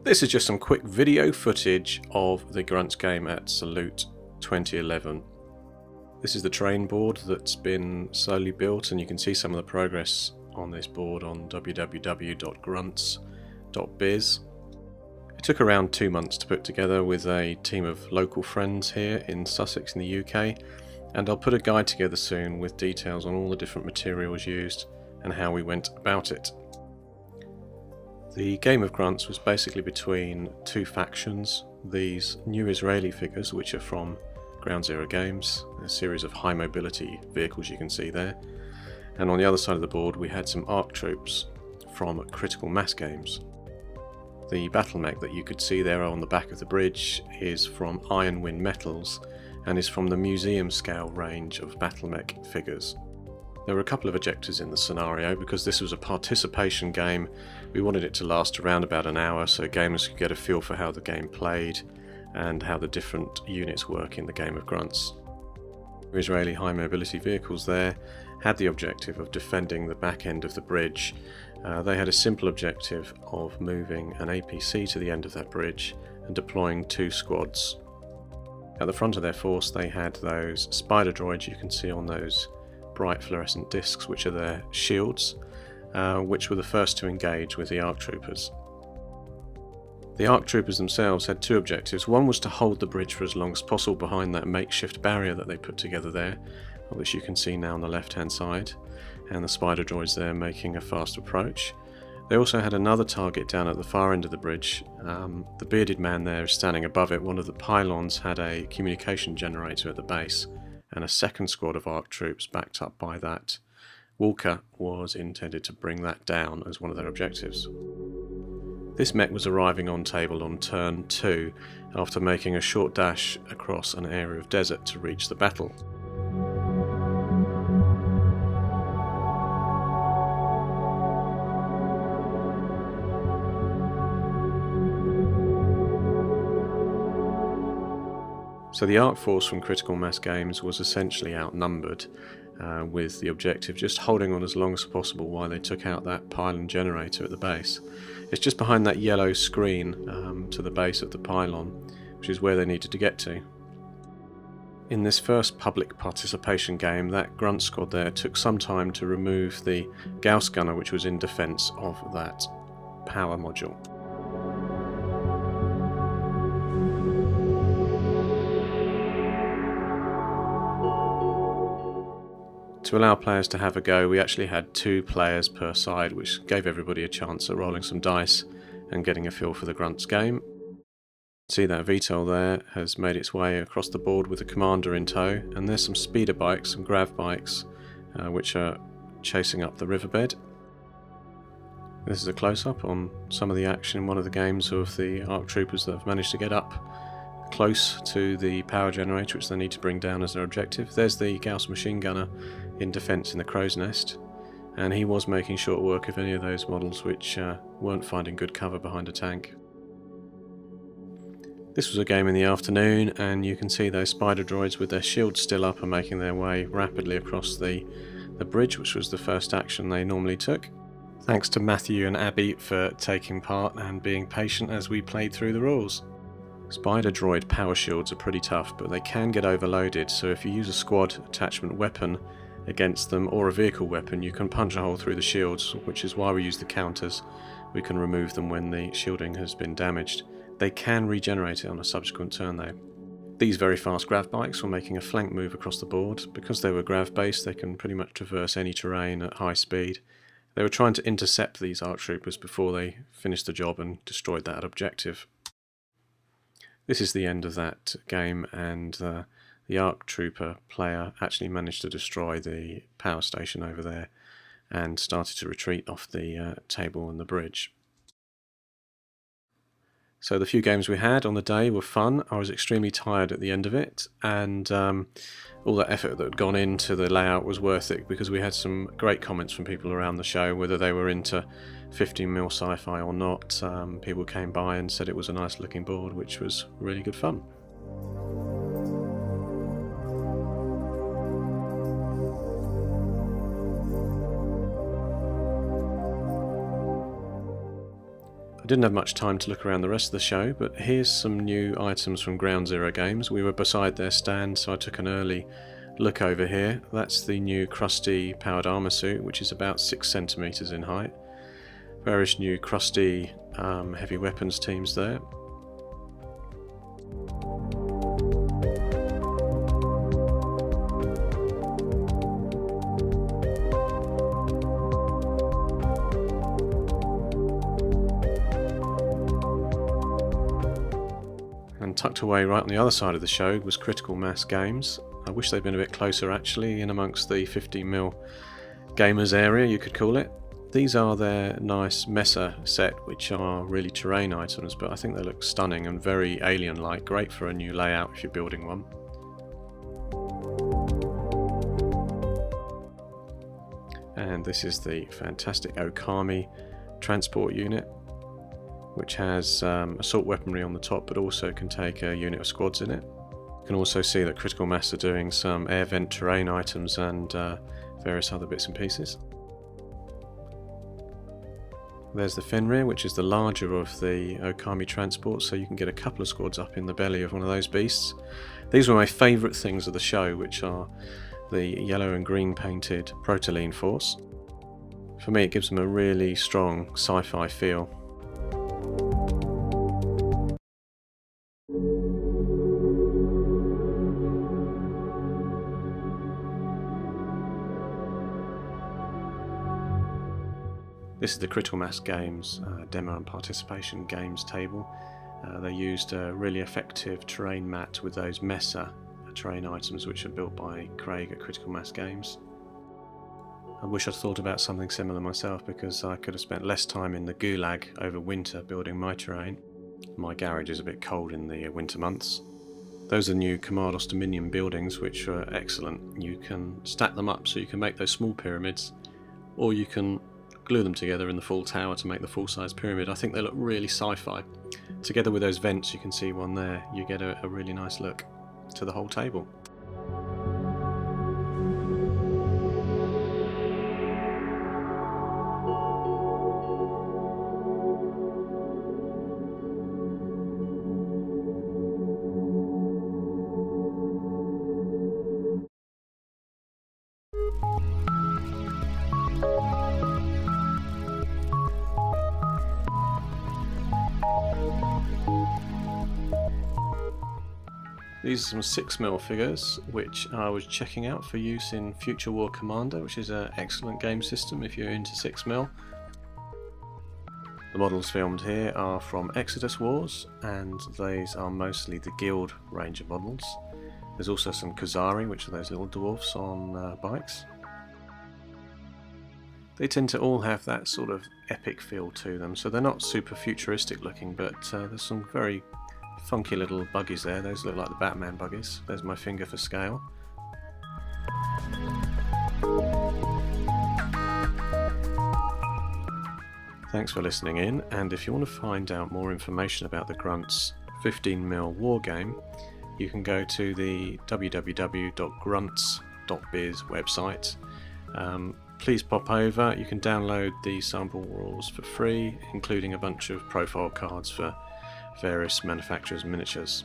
This is just some quick video footage of the Gruntz game at Salute 2011. This is the terrain board that's been slowly built, and you can see some of the progress on this board on www.gruntz.biz. It took around 2 months to put together with a team of local friends here in Sussex in the UK, and I'll put a guide together soon with details on all the different materials used and how we went about it. The game of Gruntz was basically between two factions: these new Israeli figures, which are from Ground Zero Games, a series of high mobility vehicles you can see there, and on the other side of the board we had some ARC troops from Critical Mass Games. The battle mech that you could see there on the back of the bridge is from Iron Wind Metals and is from the museum scale range of battle mech figures. There were a couple of objectives in the scenario. Because this was a participation game, we wanted it to last around about an hour so gamers could get a feel for how the game played and how the different units work in the game of Gruntz. Israeli high mobility vehicles there had the objective of defending the back end of the bridge. They had a simple objective of moving an APC to the end of that bridge and deploying 2 squads. At the front of their force they had those spider droids you can see on those bright fluorescent discs, which are their shields, which were the first to engage with the ARC troopers. The ARC troopers themselves had 2 objectives. One was to hold the bridge for as long as possible behind that makeshift barrier that they put together there, which you can see now on the left hand side, and the spider droids there making a fast approach. They also had another target down at the far end of the bridge. The bearded man there is standing above it. One of the pylons had a communication generator at the base, and a second squad of ARC troops backed up by that Walker was intended to bring that down as one of their objectives. This mech was arriving on table on turn 2 after making a short dash across an area of desert to reach the battle. So the ARC force from Critical Mass Games was essentially outnumbered, with the objective just holding on as long as possible while they took out that pylon generator at the base. It's just behind that yellow screen to the base of the pylon, which is where they needed to get to. In this first public participation game, that Gruntz squad there took some time to remove the Gauss gunner which was in defence of that power module. To allow players to have a go, we actually had 2 players per side, which gave everybody a chance at rolling some dice and getting a feel for the Gruntz game. See that VTOL there has made its way across the board with the commander in tow, and there's some speeder bikes, some grav bikes, which are chasing up the riverbed. This is a close-up on some of the action in one of the games of the ARC troopers that have managed to get up close to the power generator which they need to bring down as their objective. There's the Gauss machine gunner in defence in the crow's nest, and he was making short work of any of those models which weren't finding good cover behind a tank. This was a game in the afternoon, and you can see those spider droids with their shields still up are making their way rapidly across the bridge, which was the first action they normally took. Thanks to Matthew and Abby for taking part and being patient as we played through the rules. Spider droid power shields are pretty tough, but they can get overloaded, so if you use a squad attachment weapon against them or a vehicle weapon, you can punch a hole through the shields, which is why we use the counters. We can remove them when the shielding has been damaged. They can regenerate it on a subsequent turn though. These very fast grav bikes were making a flank move across the board. Because they were grav based, they can pretty much traverse any terrain at high speed. They were trying to intercept these ARC troopers before they finished the job and destroyed that objective. This is the end of that game, and the ARC trooper player actually managed to destroy the power station over there and started to retreat off the table and the bridge. So the few games we had on the day were fun. I was extremely tired at the end of it, and all that effort that had gone into the layout was worth it, because we had some great comments from people around the show, whether they were into 15mm Sci-Fi or not. People came by and said it was a nice looking board, which was really good fun. I didn't have much time to look around the rest of the show, but here's some new items from Ground Zero Games. We were beside their stand, so I took an early look over here. That's the new Krusty powered armor suit, which is about 6 centimeters in height. Various new Krusty heavy weapons teams there. And tucked away right on the other side of the show was Critical Mass Games. I wish they'd been a bit closer actually, in amongst the 15mm gamers area, you could call it. These are their nice Mesa set, which are really terrain items, but I think they look stunning and very alien-like. Great for a new layout if you're building one. And this is the fantastic Okami transport unit, which has assault weaponry on the top, but also can take a unit of squads in it. You can also see that Critical Mass are doing some air vent terrain items and various other bits and pieces. There's the Fenrir, which is the larger of the Okami transports, so you can get a couple of squads up in the belly of one of those beasts. These were my favourite things of the show, which are the yellow and green painted Protoline Force. For me, it gives them a really strong sci-fi feel. This is the Critical Mass Games demo and participation games table. They used a really effective terrain mat with those Mesa terrain items which are built by Craig at Critical Mass Games. I wish I'd thought about something similar myself, because I could have spent less time in the gulag over winter building my terrain. My garage is a bit cold in the winter months. Those are new Commodus Dominion buildings, which are excellent. You can stack them up so you can make those small pyramids, or you can glue them together in the full tower to make the full-size pyramid. I think they look really sci-fi. Together with those vents, you can see one there, you get a really nice look to the whole table. These are some 6mm figures which I was checking out for use in Future War Commander, which is an excellent game system if you're into 6mm. The models filmed here are from Exodus Wars, and these are mostly the Guild Ranger models. There's also some Khazari, which are those little dwarfs on bikes. They tend to all have that sort of epic feel to them, so they're not super futuristic looking, but there's some very funky little buggies there. Those look like the Batman buggies. There's my finger for scale. Thanks for listening in, and if you want to find out more information about the Gruntz 15mm Wargame, you can go to the www.gruntz.biz website. Please pop over. You can download the sample rules for free, including a bunch of profile cards for various manufacturers' miniatures.